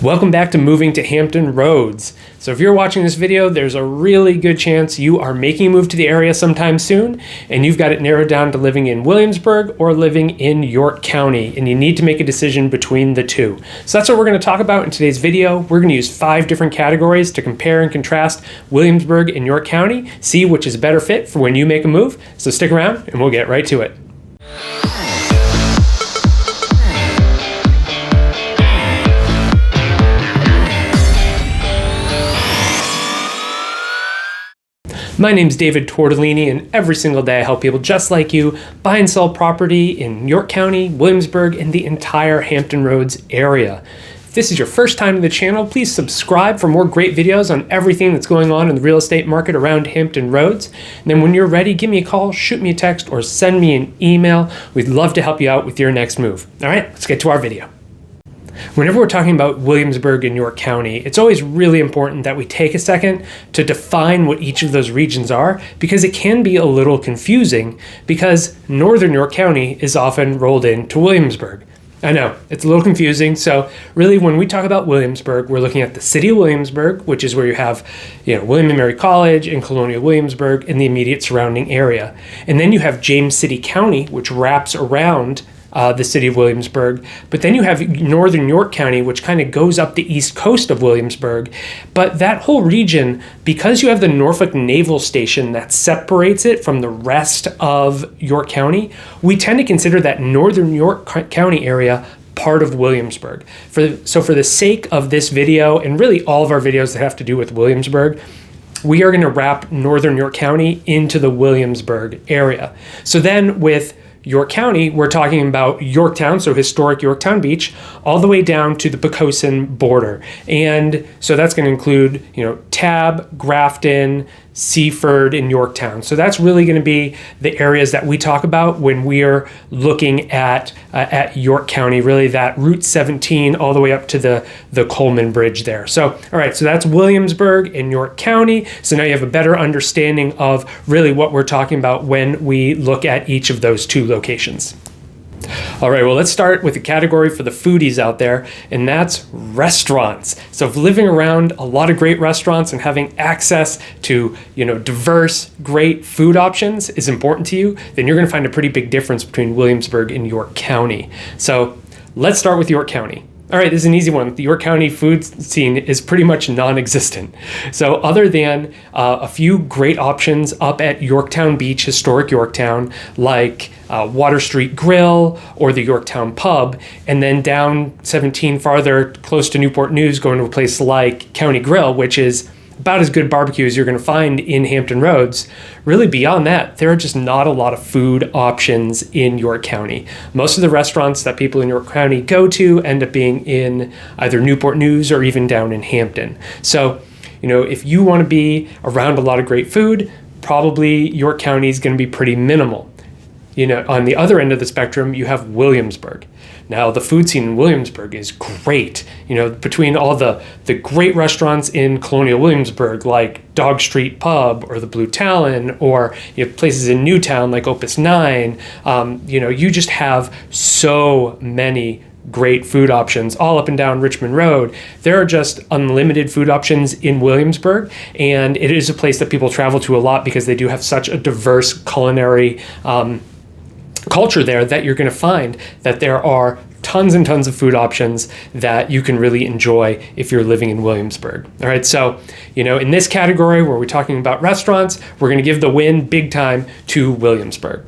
Welcome back to Moving to Hampton Roads. So if you're watching this video, there's a really good chance you are making a move to the area sometime soon, and you've got it narrowed down to living in Williamsburg or living in York County, and you need to make a decision between the two. So that's what we're going to talk about in today's video. We're going to use 5 different categories to compare and contrast Williamsburg and York County, see which is a better fit for when you make a move. So stick around and we'll get right to it. My name's David Tortellini, and every single day I help people just like you buy and sell property in York County, Williamsburg, and the entire Hampton Roads area. If this is your first time to the channel, please subscribe for more great videos on everything that's going on in the real estate market around Hampton Roads. And then when you're ready, give me a call, shoot me a text, or send me an email. We'd love to help you out with your next move. All right, let's get to our video. Whenever we're talking about Williamsburg and York County, it's always really important that we take a second to define what each of those regions are, because it can be a little confusing because northern York County is often rolled into Williamsburg. I know, it's a little confusing. So really when we talk about Williamsburg, we're looking at the city of Williamsburg, which is where you have, William and Mary College and Colonial Williamsburg and the immediate surrounding area. And then you have James City County, which wraps around the city of Williamsburg. But then you have northern York County, which kind of goes up the east coast of Williamsburg. But that whole region, because you have the Norfolk Naval Station that separates it from the rest of York County, we tend to consider that northern York County area part of Williamsburg. So for the sake of this video, and really all of our videos that have to do with Williamsburg, we are going to wrap northern York County into the Williamsburg area. So then with York County, we're talking about Yorktown, so historic Yorktown Beach, all the way down to the Poquoson border. And so that's going to include, Tab, Grafton, Seaford, and Yorktown. So that's really going to be the areas that we talk about when we're looking at York County, really that Route 17 all the way up to the Coleman Bridge there. So, all right, so that's Williamsburg and York County. So now you have a better understanding of really what we're talking about when we look at each of those two locations. All right, well, let's start with a category for the foodies out there, and that's restaurants. So if living around a lot of great restaurants and having access to, diverse, great food options is important to you, then you're going to find a pretty big difference between Williamsburg and York County. So let's start with York County. All right, this is an easy one. The York County food scene is pretty much non-existent. So other than a few great options up at Yorktown Beach, historic Yorktown, like Water Street Grill or the Yorktown Pub, and then down 17 farther, close to Newport News, going to a place like County Grill, which is about as good barbecue as you're going to find in Hampton Roads. Really beyond that, there are just not a lot of food options in York County. Most of the restaurants that people in York County go to end up being in either Newport News or even down in Hampton. So, if you want to be around a lot of great food, probably York County is going to be pretty minimal. On the other end of the spectrum, you have Williamsburg. Now, the food scene in Williamsburg is great. Between all the great restaurants in Colonial Williamsburg, like Dog Street Pub or the Blue Talon, or places in Newtown like Opus 9, you just have so many great food options all up and down Richmond Road. There are just unlimited food options in Williamsburg, and it is a place that people travel to a lot because they do have such a diverse culinary culture there, that you're going to find that there are tons and tons of food options that you can really enjoy if you're living in Williamsburg. All right, so, in this category where we're talking about restaurants, we're going to give the win big time to Williamsburg.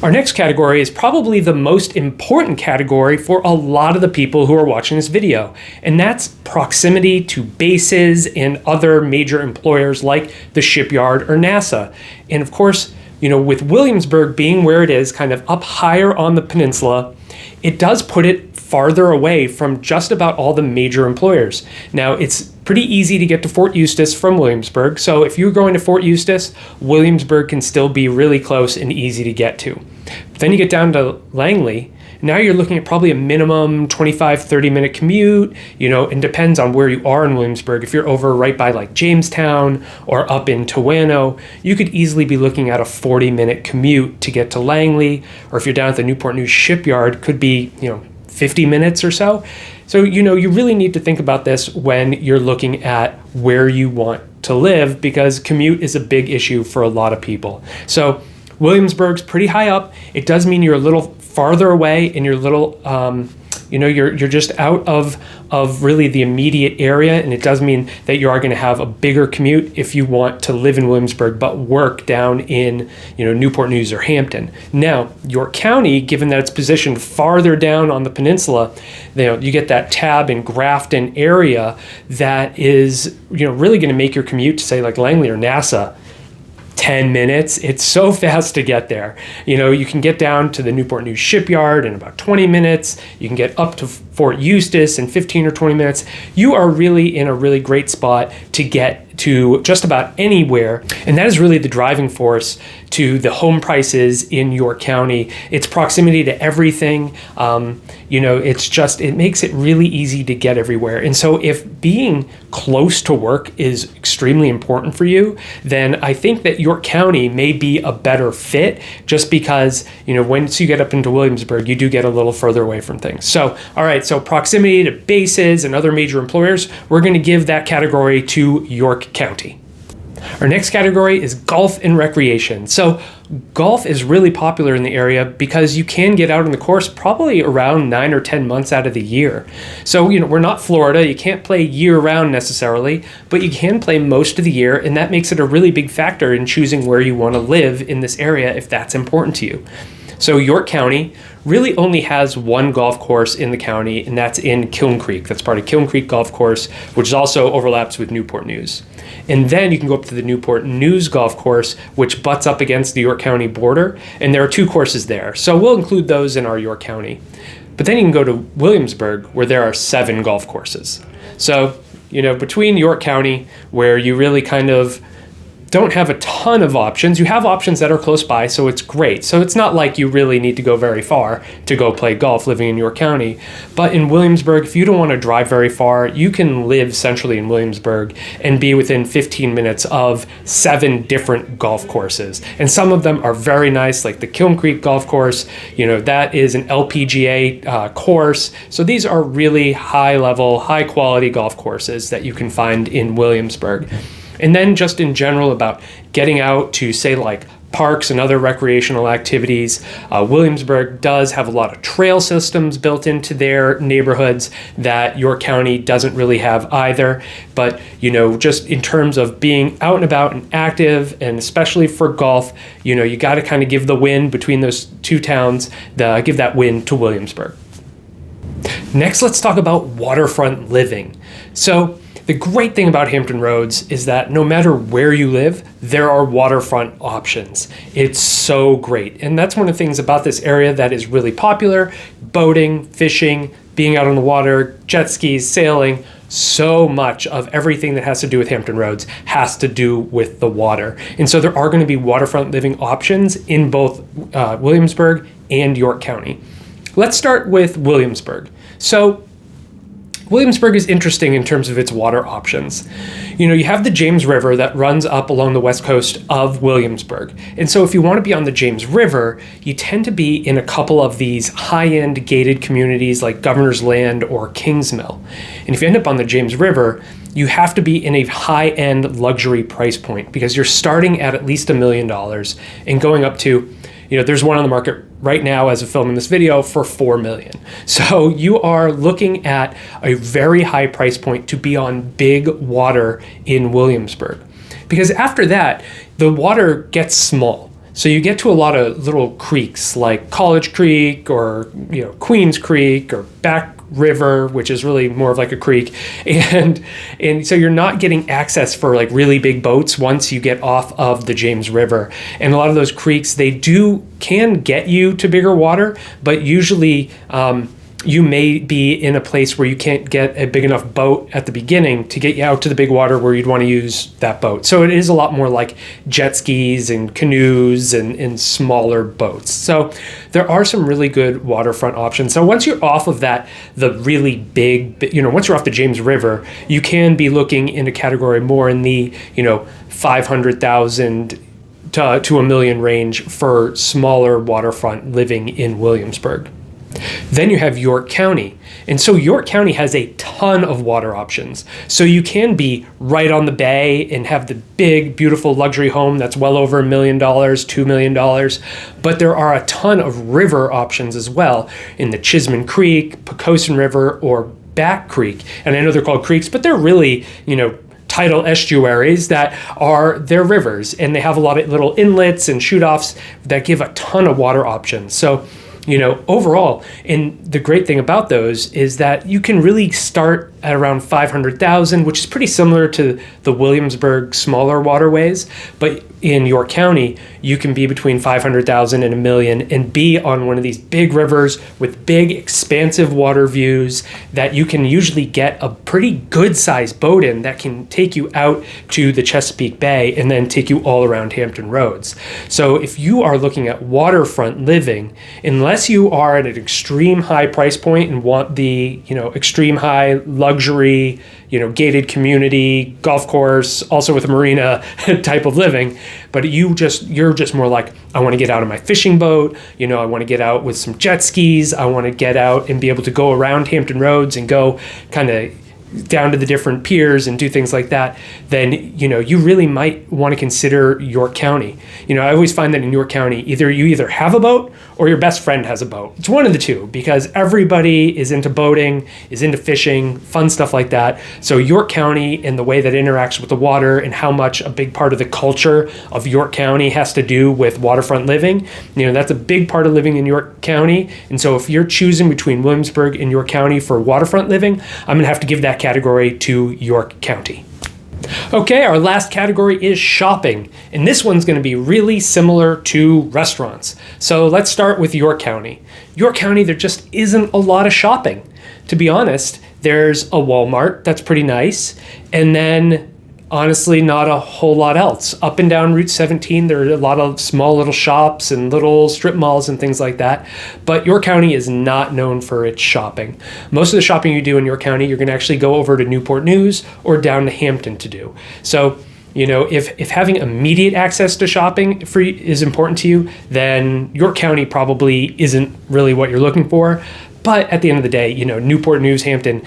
Our next category is probably the most important category for a lot of the people who are watching this video, and that's proximity to bases and other major employers like the shipyard or NASA. And of course, with Williamsburg being where it is, kind of up higher on the peninsula, it does put it farther away from just about all the major employers. Now, it's pretty easy to get to Fort Eustis from Williamsburg, so if you're going to Fort Eustis, Williamsburg can still be really close and easy to get to. But then you get down to Langley, now you're looking at probably a minimum 25-30 minute commute. It depends on where you are in Williamsburg. If you're over right by like Jamestown or up in Towano, you could easily be looking at a 40-minute commute to get to Langley. Or if you're down at the Newport News shipyard, could be, 50 minutes or so. So, you really need to think about this when you're looking at where you want to live, because commute is a big issue for a lot of people. So Williamsburg's pretty high up. It does mean you're a little farther away, and you're a little, you're just out of really the immediate area, and it does mean that you are going to have a bigger commute if you want to live in Williamsburg but work down in Newport News or Hampton. Now, York County, given that it's positioned farther down on the peninsula, you get that Tab and Grafton area that is really going to make your commute to, say, like Langley or NASA 10 minutes. It's so fast to get there. You can get down to the Newport News shipyard in about 20 minutes. You can get up to Fort Eustis in 15 or 20 minutes. You are really in a really great spot to get to just about anywhere. And that is really the driving force to the home prices in York County. It's proximity to everything. It makes it really easy to get everywhere. And so if being close to work is extremely important for you, then I think that York County may be a better fit, just because, once you get up into Williamsburg, you do get a little further away from things. So, all right, so proximity to bases and other major employers, we're going to give that category to York County. Our next category is golf and recreation. So golf is really popular in the area because you can get out on the course probably around 9 or 10 months out of the year. So, we're not Florida. You can't play year round necessarily, but you can play most of the year, and that makes it a really big factor in choosing where you want to live in this area if that's important to you. So York County really only has one golf course in the county, and that's in Kiln Creek. That's part of Kiln Creek Golf Course, which also overlaps with Newport News. And then you can go up to the Newport News Golf Course, which butts up against the York County border, and there are 2 courses there. So we'll include those in our York County. But then you can go to Williamsburg, where there are 7 golf courses. So, between York County, where you really kind of don't have a ton of options. You have options that are close by, so it's great. So it's not like you really need to go very far to go play golf living in York County. But in Williamsburg, if you don't want to drive very far, you can live centrally in Williamsburg and be within 15 minutes of 7 different golf courses. And some of them are very nice, like the Kiln Creek Golf Course. That is an LPGA course. So these are really high level, high quality golf courses that you can find in Williamsburg. And then just in general about getting out to, say, like parks and other recreational activities, Williamsburg does have a lot of trail systems built into their neighborhoods that York County doesn't really have either. But, just in terms of being out and about and active, and especially for golf, you got to kind of give the win between those 2 towns, give that win to Williamsburg. Next, let's talk about waterfront living. So the great thing about Hampton Roads is that no matter where you live, there are waterfront options. It's so great. And that's one of the things about this area that is really popular: boating, fishing, being out on the water, jet skis, sailing. So much of everything that has to do with Hampton Roads has to do with the water. And so there are going to be waterfront living options in both Williamsburg and York County. Let's start with Williamsburg. So Williamsburg is interesting in terms of its water options. You have the James River that runs up along the west coast of Williamsburg. And so if you want to be on the James River, you tend to be in a couple of these high-end gated communities like Governor's Land or Kingsmill. And if you end up on the James River, you have to be in a high-end luxury price point, because you're starting at least $1 million and going up to, there's one on the market right now as of filming this video for $4 million. So you are looking at a very high price point to be on big water in Williamsburg. Because after that, the water gets small. So you get to a lot of little creeks like College Creek or Queens Creek or Back River, which is really more of like a creek, and so you're not getting access for like really big boats once you get off of the James River. And a lot of those creeks, they can get you to bigger water, but usually you may be in a place where you can't get a big enough boat at the beginning to get you out to the big water where you'd want to use that boat. So it is a lot more like jet skis and canoes and smaller boats. So there are some really good waterfront options. So once you're off of that, the really big, once you're off the James River, you can be looking in a category more in the, 500,000 to $1 million range for smaller waterfront living in Williamsburg. Then you have York County. And so York County has a ton of water options. So you can be right on the bay and have the big, beautiful luxury home that's well over $1 million, $2 million. But there are a ton of river options as well in the Chisholm Creek, Pocosin River, or Back Creek. And I know they're called creeks, but they're really, tidal estuaries that are their rivers. And they have a lot of little inlets and shoot-offs that give a ton of water options. So overall, and the great thing about those is that you can really start at around 500,000, which is pretty similar to the Williamsburg smaller waterways. But in York County, you can be between 500,000 and $1 million and be on one of these big rivers with big, expansive water views that you can usually get a pretty good sized boat in that can take you out to the Chesapeake Bay and then take you all around Hampton Roads. So if you are looking at waterfront living, unless you are at an extreme high price point and want the, extreme high luxury, gated community, golf course, also with a marina type of living, but you're just more like, I want to get out of my fishing boat, I want to get out with some jet skis, I want to get out and be able to go around Hampton Roads and go kind of down to the different piers and do things like that, then you really might want to consider York County. I always find that in York County, you either have a boat or your best friend has a boat. It's one of the two, because everybody is into boating, is into fishing, fun stuff like that. So York County and the way that it interacts with the water and how much a big part of the culture of York County has to do with waterfront living, that's a big part of living in York County. And so if you're choosing between Williamsburg and York County for waterfront living, I'm going to have to give that category to York County. Okay, our last category is shopping, and this one's going to be really similar to restaurants. So let's start with York County. York County, there just isn't a lot of shopping. To be honest, there's a Walmart that's pretty nice, and then honestly not a whole lot else. Up and down Route 17, there are a lot of small little shops and little strip malls and things like that. But York County is not known for its shopping. Most of the shopping you do in York County, you're going to actually go over to Newport News or down to Hampton to do. So, if having immediate access to shopping is important to you, then York County probably isn't really what you're looking for. But at the end of the day, Newport News, Hampton,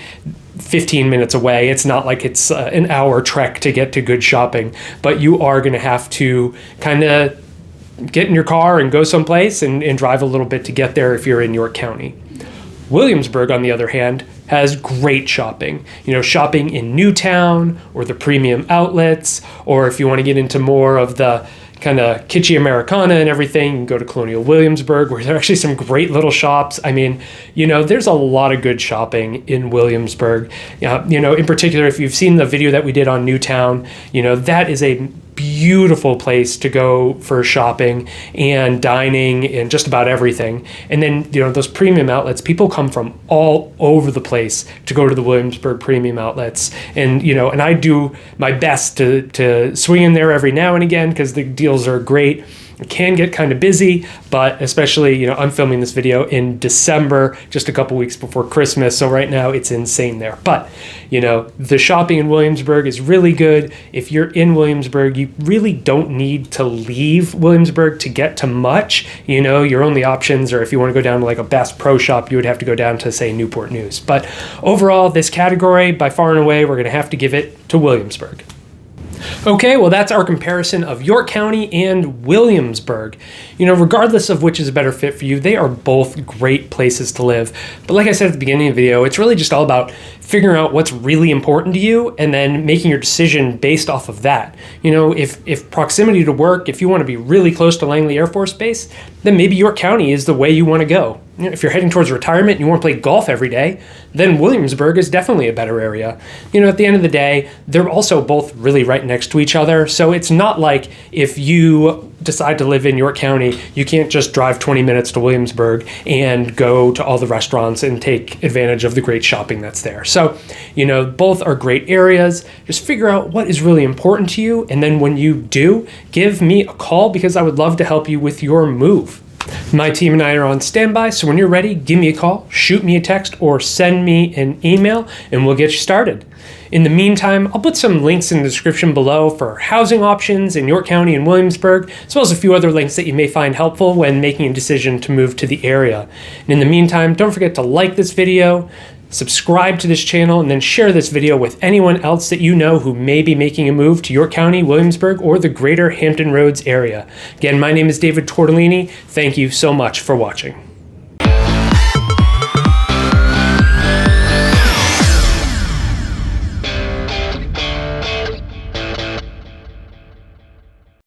15 minutes away. It's not like it's an hour trek to get to good shopping, but you are going to have to kind of get in your car and go someplace and drive a little bit to get there if you're in York County. Williamsburg, on the other hand, has great shopping. Shopping in Newtown or the premium outlets, or if you want to get into more of the kind of kitschy Americana and everything, you can go to Colonial Williamsburg, where there are actually some great little shops. I mean, there's a lot of good shopping in Williamsburg. In particular, if you've seen the video that we did on Newtown, that is a beautiful place to go for shopping and dining and just about everything. And then, those premium outlets, people come from all over the place to go to the Williamsburg premium outlets. And, and I do my best to swing in there every now and again because the deals are great. It can get kind of busy, but especially, I'm filming this video in December, just a couple weeks before Christmas. So right now it's insane there. But, the shopping in Williamsburg is really good. If you're in Williamsburg, you really don't need to leave Williamsburg to get to much. Your only options are if you want to go down to like a Bass Pro Shop, you would have to go down to, say, Newport News. But overall, this category, by far and away, we're going to have to give it to Williamsburg. Okay, well, that's our comparison of York County and Williamsburg. Regardless of which is a better fit for you, they are both great places to live. But like I said at the beginning of the video, it's really just all about figuring out what's really important to you and then making your decision based off of that. If proximity to work, if you want to be really close to Langley Air Force Base, then maybe York County is the way you want to go. If you're heading towards retirement and you want to play golf every day, then Williamsburg is definitely a better area. At the end of the day, they're also both really right next to each other. So it's not like if you decide to live in York County, you can't just drive 20 minutes to Williamsburg and go to all the restaurants and take advantage of the great shopping that's there. So, both are great areas. Just figure out what is really important to you. And then when you do, give me a call because I would love to help you with your move. My team and I are on standby, so when you're ready, give me a call, shoot me a text, or send me an email, and we'll get you started. In the meantime, I'll put some links in the description below for housing options in York County and Williamsburg, as well as a few other links that you may find helpful when making a decision to move to the area. And in the meantime, don't forget to like this video, subscribe to this channel, and then share this video with anyone else that you know who may be making a move to York County, Williamsburg, or the greater Hampton Roads area. Again, my name is David Tortellini. Thank you so much for watching.